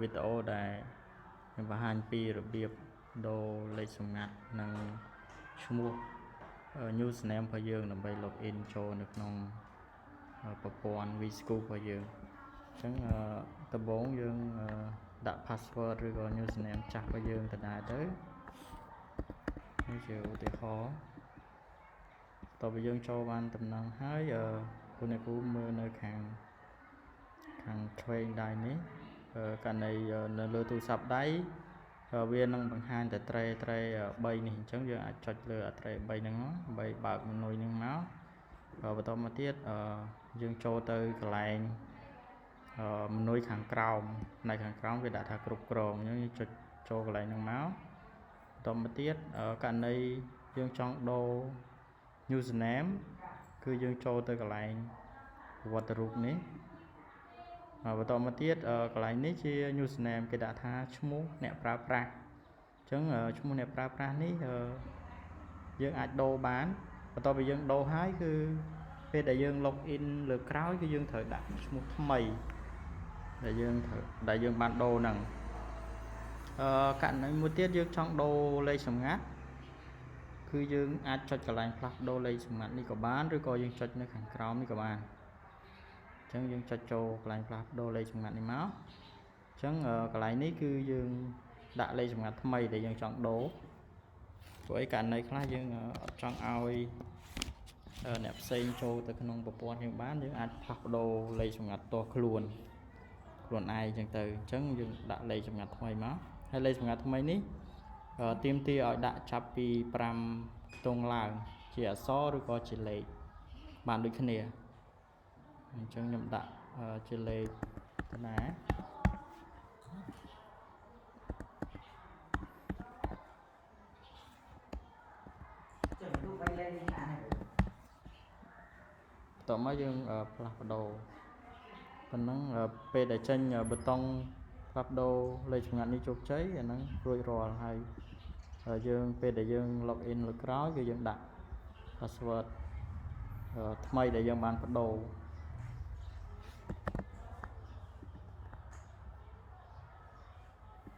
videoដែលបង្ហាញពីរបៀបដូរលេខសម្ងាត់និងឈ្មោះ username របស់យើងដើម្បី login ចូលនៅក្នុងប្រព័ន្ធ vSchool របស់យើងអញ្ចឹងដំបូងយើងដាក់ password ឬក៏ username ចាស់របស់យើងដដែលទៅនេះជាឧទាហរណ៍តើបើយើងចូលបានដំណឹងហើយគូអ្នកគ្រូមើលនៅខាងឆ្វេងដៃនេះករណីនៅលើទូរស័ព្ទដៃវានឹងបង្ហាញតែត្រេ3នេះអញ្ចឹងយើងអាចចុចលើត្រេ3ហ្នឹងដើម្បីបើក menu ហ្នឹងមកបន្តមកទៀតយើងចូលទៅកន្លែងmenu ខាងក្រោមផ្នែកខាងក្រោមវាដាក់ថាគ្រប់គ្រងអញ្ចឹងយើងចុចចូលកន្លែងហ្នឹងមកបន្តមកទៀតករណីយើងចង់ដូរ username គឺយើងចូលទៅកន្លែងវត្តរូបនេះបន្តមកទៀតកន្លែងនេះជា username គេដាក់ថាឈ្មោះអ្នកប្រើប្រាស់អញ្ចឹងឈ្មោះអ្នកប្រើប្រាស់នេះយើងអាចដូរបានបន្ទាប់ពីយើងដូរហើយគឺពេលដែលយើង login លើក្រោយគឺយើងត្រូវដាក់ឈ្មោះថ្មីដែលយើងបានដូរហ្នឹងករណីមួយទៀតយើងចង់ដូរលេខសម្ងាត់គឺយើងអាចចុចកន្លែងផ្លាស់ប្ដូរលេខសម្ងាត់នេះក៏បានឬក៏យើងចុចនៅខាងក្រោមនេះក៏បានអញ្ចឹងយើងចុចចូលកន្លែងផ្លាស់ប្ដូរលេខសម្ងាត់នេះមកអញ្ចឹងកន្លែងនេះគឺយើងដាក់លេខសម្ងាត់ថ្មីដែលយើងចង់ដូរព្រោះឯករណីខ្លះយើងអត់ចង់ឲ្យអ្នកផ្សេងចូលទៅក្នុងប្រព័ន្ធយើងបានយើងអាចផ្លាស់ប្ដូរលេខសម្ងាត់ផ្ទាល់ខ្លួនឯងអញ្ចឹងទៅអញ្ចឹងយើងដាក់លេខសម្ងាត់ថ្មីមកហើយលេខសម្ងាត់ថ្មីនេះទាមទារឲ្យដាក់ចាប់ពី5ខ្ទង់ឡើងជាអក្សរឬក៏ជាលេខបានដូចគ្នាអញ្ចឹងខ្ញុំដាក់ជាលេខទៅណាតោះមកយើងផ្លាស់ប្ដូរប៉ុណ្ណឹងពេលដែលចេញប៊ូតុងផ្លាស់ប្ដូរលេខសម្ងាត់នេះជោគជ័យអាហ្នឹងរួចរាល់ហើយយើងពេលដែលយើង login លើក្រោយគឺយើងដាក់ password ថ្មីដែលយើងបានប្ដូរ